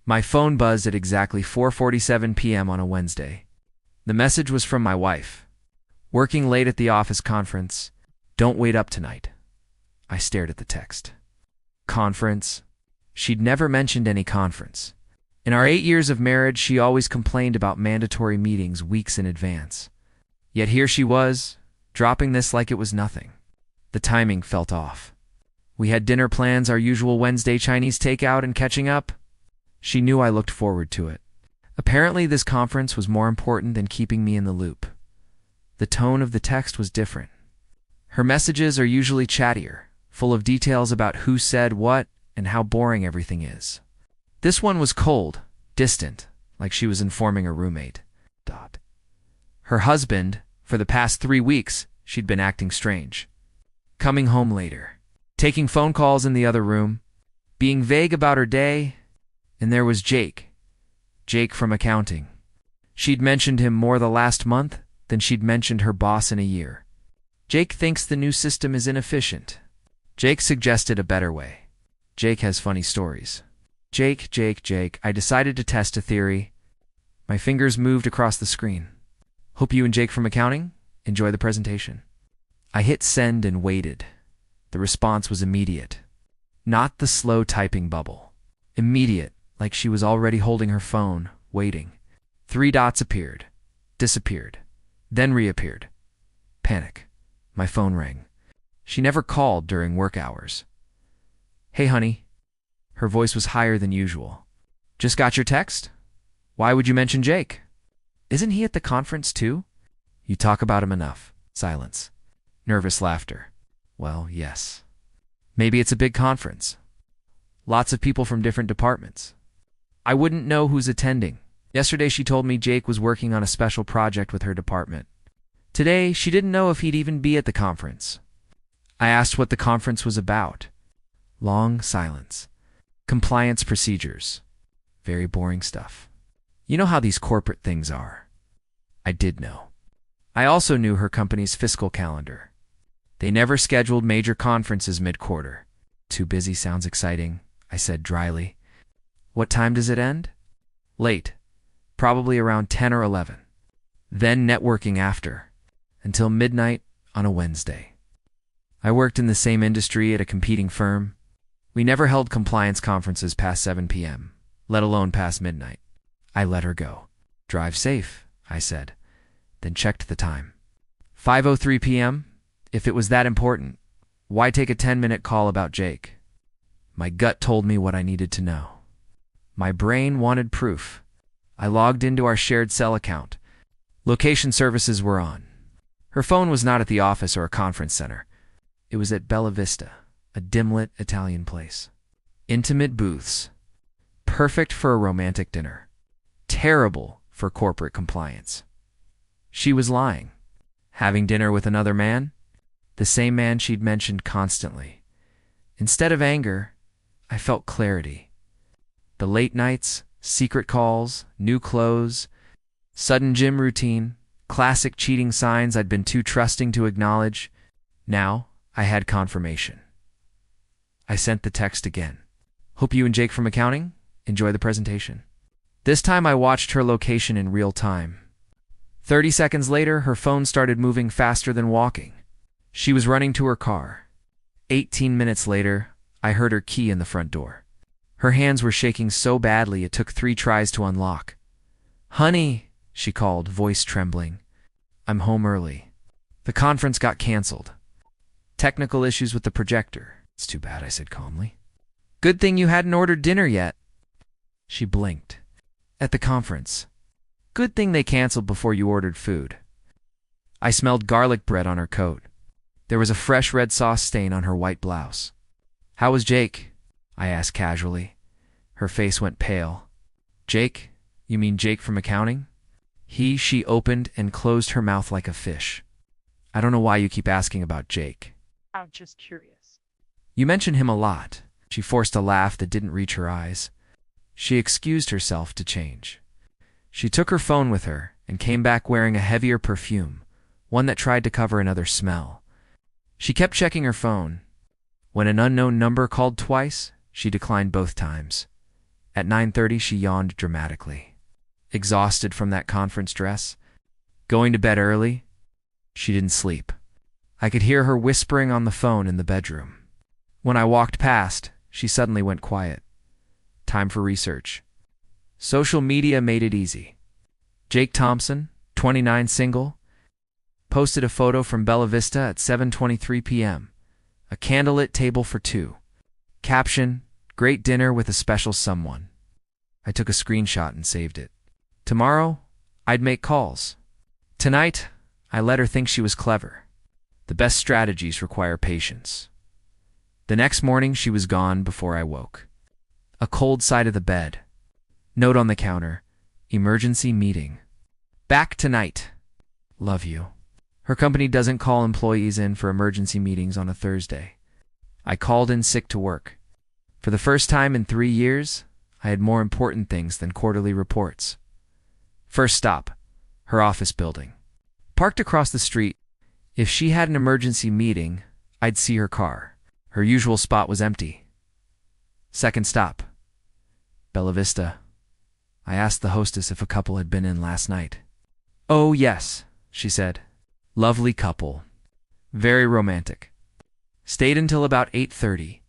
My phone buzzed at exactly 4:47 p.m. on a Wednesday. The message was from my wife. Working late at the office conference. Don't wait up tonight. I stared at the text. Conference? She'd never mentioned any conference. In our 8 years of marriage, she always complained about mandatory meetings weeks in advance. Yet here she was, dropping this like it was nothing. The timing felt off. We had dinner plans, our usual Wednesday Chinese takeout, and catching up. She knew I looked forward to it. Apparently, this conference was more important than keeping me in the loop. The tone of the text was different. Her messages are usually chattier, full of details about who said what and how boring everything is. This one was cold, distant, like she was informing her roommate. Her husband, for the past 3 weeks, she'd been acting strange. Coming home later, taking phone calls in the other room, being vague about her day, and there was Jake from accounting. She'd mentioned him more the last month than she'd mentioned her boss in a year. Jake thinks the new system is inefficient. Jake suggested a better way. Jake has funny stories. Jake, I decided to test a theory. My fingers moved across the screen. Hope you and Jake from accounting enjoy the presentation. I hit send and waited. The response was immediate. Not the slow typing bubble. Immediate, like she was already holding her phone, waiting. 3 dots appeared, disappeared, then reappeared. Panic. My phone rang. She never called during work hours. Hey, honey. Her voice was higher than usual. Just got your text? Why would you mention Jake? Isn't he at the conference too? You talk about him enough. Silence. Nervous laughter. Well, yes. Maybe it's a big conference. Lots of people from different departments. I wouldn't know who's attending. Yesterday she told me Jake was working on a special project with her department. Today she didn't know if he'd even be at the conference. I asked what the conference was about. Long silence. Compliance procedures. Very boring stuff. You know how these corporate things are. I did know. I also knew her company's fiscal calendar. They never scheduled major conferences mid-quarter. Too busy sounds exciting, I said dryly. What time does it end? Late. Probably around 10 or 11. Then networking after. Until midnight on a Wednesday. I worked in the same industry at a competing firm. We never held compliance conferences past 7 p.m., let alone past midnight. I let her go. Drive safe, I said, then checked the time. 5:03 p.m.? If it was that important, why take a 10-minute call about Jake? My gut told me what I needed to know. My brain wanted proof. I logged into our shared cell account. Location services were on. Her phone was not at the office or a conference center. It was at Bella Vista, a dim-lit Italian place. Intimate booths. Perfect for a romantic dinner. Terrible for corporate compliance. She was lying. Having dinner with another man? The same man she'd mentioned constantly. Instead of anger, I felt clarity. The late nights, secret calls, new clothes, sudden gym routine, classic cheating signs I'd been too trusting to acknowledge. Now, I had confirmation. I sent the text again. Hope you and Jake from accounting enjoy the presentation. This time I watched her location in real time. 30 seconds later, her phone started moving faster than walking. She was running to her car. 18 minutes later, I heard her key in the front door. Her hands were shaking so badly it took 3 tries to unlock. Honey, she called, voice trembling. I'm home early. The conference got canceled. Technical issues with the projector. It's too bad, I said calmly. Good thing you hadn't ordered dinner yet. She blinked. At the conference. Good thing they canceled before you ordered food. I smelled garlic bread on her coat. There was a fresh red sauce stain on her white blouse. How was Jake? I asked casually. Her face went pale. Jake? You mean Jake from accounting? She opened and closed her mouth like a fish. I don't know why you keep asking about Jake. I'm just curious. You mention him a lot. She forced a laugh that didn't reach her eyes. She excused herself to change. She took her phone with her and came back wearing a heavier perfume, one that tried to cover another smell. She kept checking her phone. When an unknown number called twice, she declined both times. At 9:30, she yawned dramatically. Exhausted from that conference dress, going to bed early, she didn't sleep. I could hear her whispering on the phone in the bedroom. When I walked past, she suddenly went quiet. Time for research. Social media made it easy. Jake Thompson, 29, single, posted a photo from Bella Vista at 7:23 p.m. A candlelit table for two. Caption, "Great dinner with a special someone." I took a screenshot and saved it. Tomorrow, I'd make calls. Tonight, I let her think she was clever. The best strategies require patience. The next morning, she was gone before I woke. A cold side of the bed. Note on the counter, "Emergency meeting. Back tonight. Love you." Her company doesn't call employees in for emergency meetings on a Thursday. I called in sick to work. For the first time in 3 years, I had more important things than quarterly reports. First stop, her office building. Parked across the street, if she had an emergency meeting, I'd see her car. Her usual spot was empty. Second stop, Bella Vista. I asked the hostess if a couple had been in last night. "Oh, yes," she said. "Lovely couple. Very romantic. Stayed until about 8:30.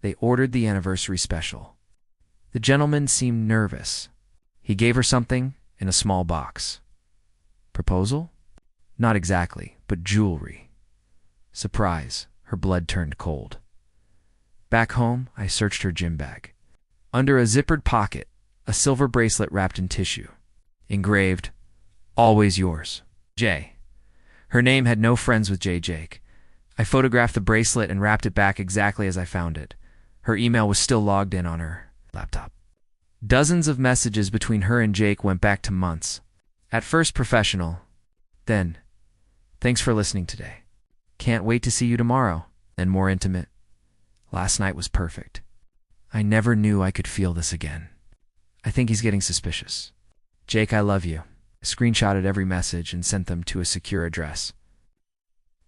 They ordered the anniversary special." The gentleman seemed nervous. He gave her something in a small box. Proposal? Not exactly, but jewelry. Surprise, her blood turned cold. Back home, I searched her gym bag. Under a zippered pocket, a silver bracelet wrapped in tissue. Engraved, "Always yours, Jay." Her name had no friends with J. Jake. I photographed the bracelet and wrapped it back exactly as I found it. Her email was still logged in on her laptop. Dozens of messages between her and Jake went back to months. At first professional, then, "Thanks for listening today. Can't wait to see you tomorrow," and more intimate. "Last night was perfect. I never knew I could feel this again. I think he's getting suspicious. Jake, I love you." I screenshotted every message and sent them to a secure address.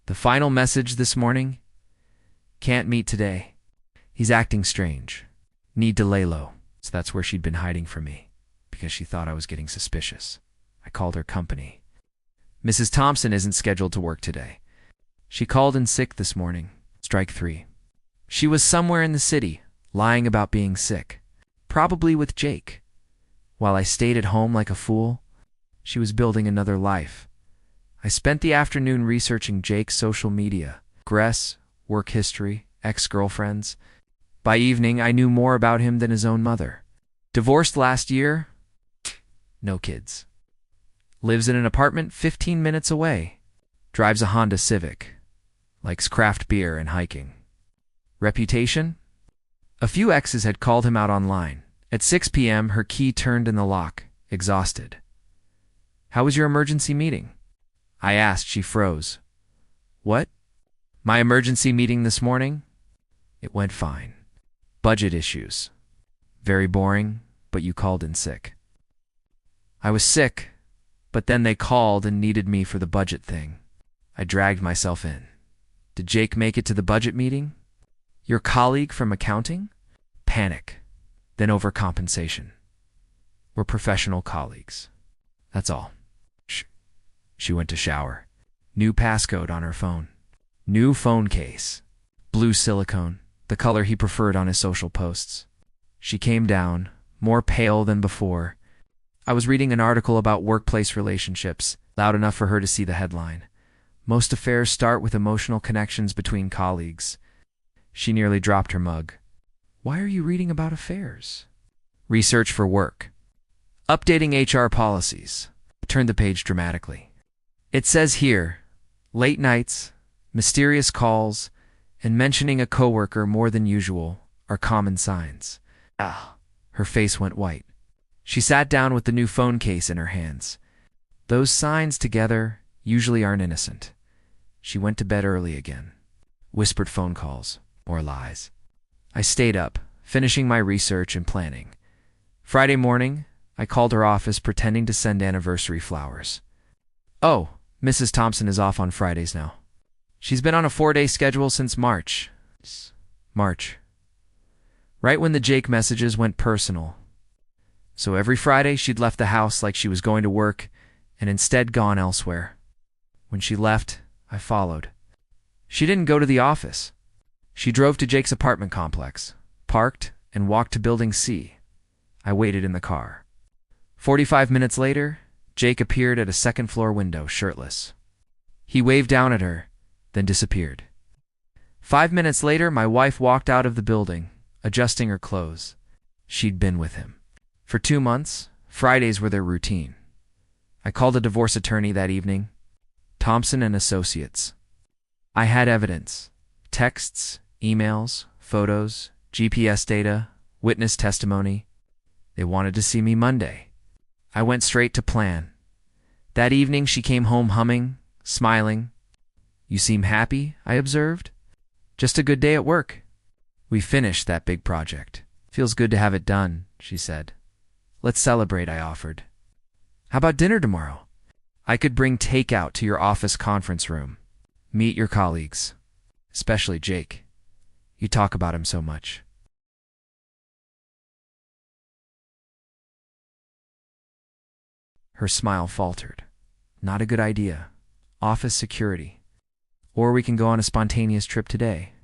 The final message this morning: "Can't meet today. He's acting strange. Need to lay low." So that's where she'd been hiding from me, because she thought I was getting suspicious. I called her company. "Mrs. Thompson isn't scheduled to work today. She called in sick this morning. Strike 3. She was somewhere in the city, lying about being sick. Probably with Jake. While I stayed at home like a fool, she was building another life. I spent the afternoon researching Jake's social media, address, work history, ex-girlfriends. By evening, I knew more about him than his own mother. Divorced last year, no kids. Lives in an apartment 15 minutes away. Drives a Honda Civic. Likes craft beer and hiking. Reputation? A few exes had called him out online. At 6 p.m., her key turned in the lock, exhausted. "How was your emergency meeting?" I asked. She froze. "What?" "My emergency meeting this morning? It went fine. Budget issues. Very boring, but you called in sick." I was sick, but then they called and needed me for the budget thing. I dragged myself in. "Did Jake make it to the budget meeting?" "Your colleague from accounting?" Panic. Then overcompensation. "We're professional colleagues. That's all." She went to shower. New passcode on her phone. New phone case. Blue silicone, the color he preferred on his social posts. She came down, more pale than before. I was reading an article about workplace relationships, loud enough for her to see the headline. "Most affairs start with emotional connections between colleagues." She nearly dropped her mug. "Why are you reading about affairs?" "Research for work. Updating HR policies." I turned the page dramatically. "It says here, late nights, mysterious calls, and mentioning a coworker more than usual are common signs." Her face went white. She sat down with the new phone case in her hands. "Those signs together usually aren't innocent." She went to bed early again. Whispered phone calls, more lies. I stayed up, finishing my research and planning. Friday morning, I called her office pretending to send anniversary flowers. "Oh, Mrs. Thompson is off on Fridays now. She's been on a 4-day schedule since March." Right when the Jake messages went personal, So every Friday she'd left the house like she was going to work and instead gone elsewhere. When she left, I followed. She didn't go to the office. She drove to Jake's apartment complex, parked, and walked to Building C. I waited in the car. 45 minutes later, Jake appeared at a second-floor window, shirtless. He waved down at her, then disappeared. 5 minutes later, my wife walked out of the building, adjusting her clothes. She'd been with him. For 2 months, Fridays were their routine. I called a divorce attorney that evening, Thompson and Associates. I had evidence: texts, emails, photos, GPS data, witness testimony. They wanted to see me Monday. I went straight to plan. That evening she came home humming, smiling. "You seem happy," I observed. "Just a good day at work." "We finished that big project. Feels good to have it done," she said. "Let's celebrate," I offered. "How about dinner tomorrow? I could bring takeout to your office conference room. Meet your colleagues, especially Jake. You talk about him so much." Her smile faltered. "Not a good idea. Office security. Or we can go on a spontaneous trip today.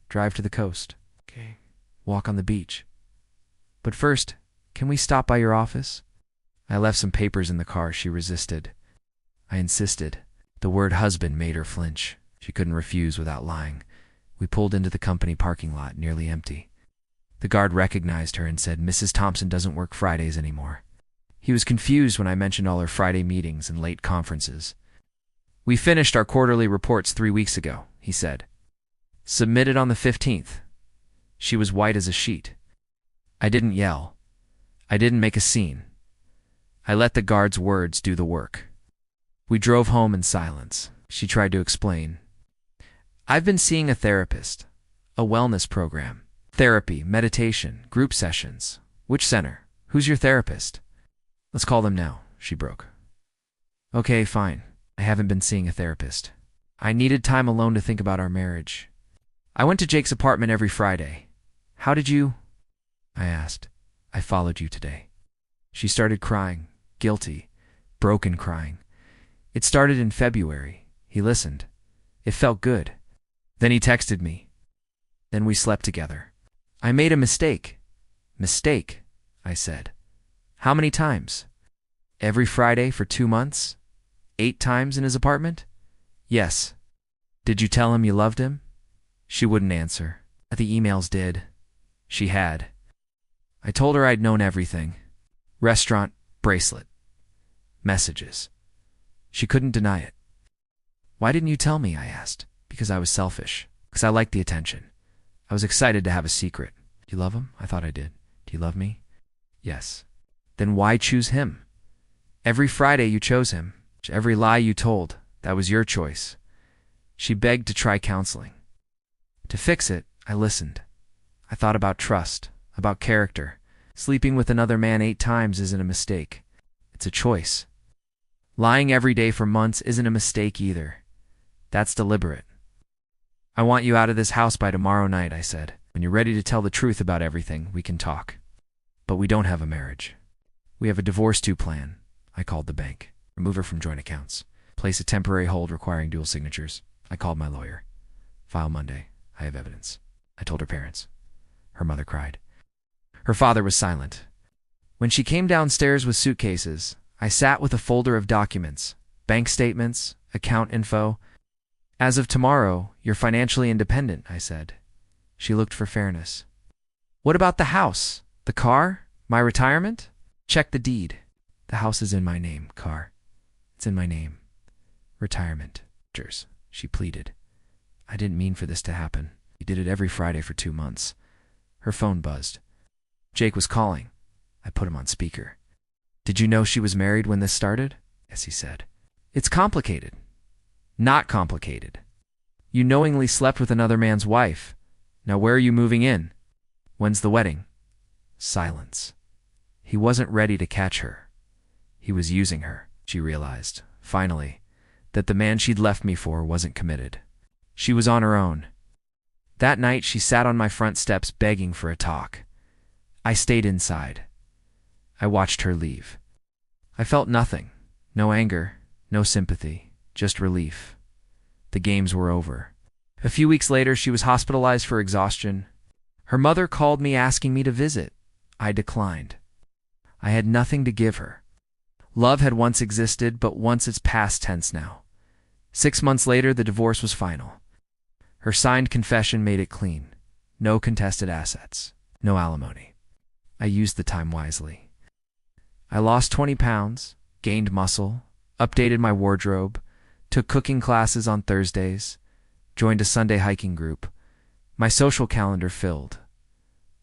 Drive to the coast. Okay. Walk on the beach. But first, can we stop by your office?" I left some papers in the car. She resisted. I insisted. The word husband made her flinch. She couldn't refuse without lying. We pulled into the company parking lot, nearly empty. The guard recognized her and said, "Mrs. Thompson doesn't work Fridays anymore." He was confused when I mentioned all her Friday meetings and late conferences. "We finished our quarterly reports 3 weeks ago," he said. "Submitted on the 15th. She was white as a sheet. I didn't yell. I didn't make a scene. I let the guard's words do the work. We drove home in silence. She tried to explain. "I've been seeing a therapist, a wellness program, therapy, meditation, group sessions. Which center? Who's your therapist?" "Let's call them now," she broke. "Okay, fine. I haven't been seeing a therapist. I needed time alone to think about our marriage. I went to Jake's apartment every Friday. How did you?" I asked. "I followed you today." She started crying, guilty, broken crying. "It started in February." He listened. "It felt good. Then he texted me. Then we slept together. I made a mistake." "Mistake?" I said. "How many times?" "Every Friday for 2 months? 8 times in his apartment?" "Yes." "Did you tell him you loved him?" She wouldn't answer. The emails did. She had. I told her I'd known everything. Restaurant, bracelet, messages. She couldn't deny it. "Why didn't you tell me?" I asked. "Because I was selfish. Because I liked the attention. I was excited to have a secret." "Do you love him?" I thought I did. "Do you love me?" "Yes." "Then why choose him? Every Friday you chose him. Every lie you told, that was your choice." She begged to try counseling. To fix it, I listened. I thought about trust, about character. Sleeping with another man 8 times isn't a mistake. It's a choice. Lying every day for months isn't a mistake either. That's deliberate. "I want you out of this house by tomorrow night," I said. "When you're ready to tell the truth about everything, we can talk. But we don't have a marriage. We have a divorce to plan." I called the bank. "Remove her from joint accounts. Place a temporary hold requiring dual signatures." I called my lawyer. "File Monday. I have evidence." I told her parents. Her mother cried. Her father was silent. When she came downstairs with suitcases, I sat with a folder of documents, bank statements, account info. "As of tomorrow, you're financially independent," I said. She looked for fairness. "What about the house? The car? My retirement?" "Check the deed. The house is in my name, car. It's in my name. Retirement. She pleaded. "I didn't mean for this to happen. You did it every Friday for 2 months. Her phone buzzed. Jake was calling. I put him on speaker. "Did you know she was married when this started?" "Yes," he said. "It's complicated." "Not complicated. You knowingly slept with another man's wife. Now where are you moving in? When's the wedding?" Silence. He wasn't ready to catch her. He was using her. She realized, finally, that the man she'd left me for wasn't committed. She was on her own. That night she sat on my front steps begging for a talk. I stayed inside. I watched her leave. I felt nothing. No anger, no sympathy, just relief. The games were over. A few weeks later, she was hospitalized for exhaustion. Her mother called me asking me to visit. I declined. I had nothing to give her. Love had once existed, but once it's past tense now. 6 months later, the divorce was final. Her signed confession made it clean. No contested assets. No alimony. I used the time wisely. I lost 20 pounds, gained muscle, updated my wardrobe, took cooking classes on Thursdays, joined a Sunday hiking group. My social calendar filled.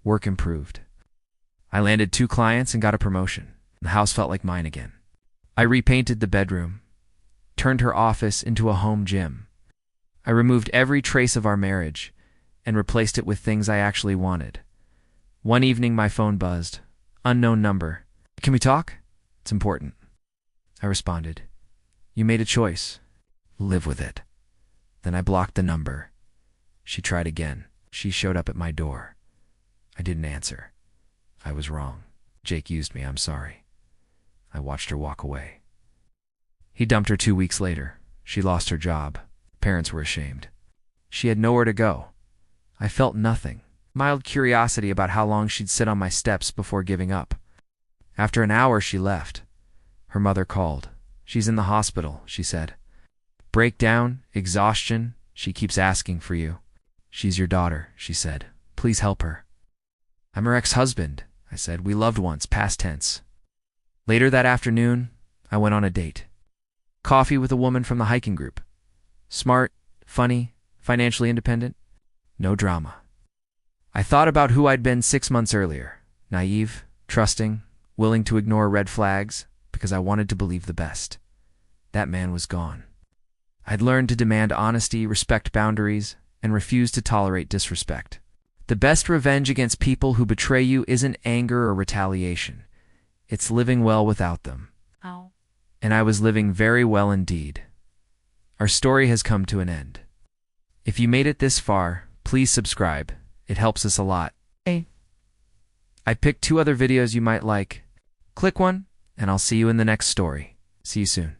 Work improved. I landed 2 clients and got a promotion. The house felt like mine again. I repainted the bedroom, turned her office into a home gym. I removed every trace of our marriage and replaced it with things I actually wanted. One evening, my phone buzzed. Unknown number. "Can we talk? It's important." I responded. "You made a choice. Live with it." Then I blocked the number. She tried again. She showed up at my door. I didn't answer. I was wrong. Jake used me. I'm sorry. I watched her walk away. He dumped her 2 weeks later. She lost her job. Parents were ashamed. She had nowhere to go. I felt nothing. Mild curiosity about how long she'd sit on my steps before giving up. After an hour, she left. Her mother called. "She's in the hospital," she said. "Breakdown, exhaustion, she keeps asking for you." "She's your daughter," she said. "Please help her." "I'm her ex-husband," I said. "We loved once, past tense." Later that afternoon, I went on a date. Coffee with a woman from the hiking group. Smart, funny, financially independent. No drama. I thought about who I'd been 6 months earlier. Naive, trusting, willing to ignore red flags because I wanted to believe the best. That man was gone. I'd learned to demand honesty, respect boundaries, and refuse to tolerate disrespect. The best revenge against people who betray you isn't anger or retaliation. It's living well without them. Ow. And I was living very well indeed. Our story has come to an end. If you made it this far, please subscribe. It helps us a lot. Hey. I picked 2 other videos you might like. Click one, and I'll see you in the next story. See you soon.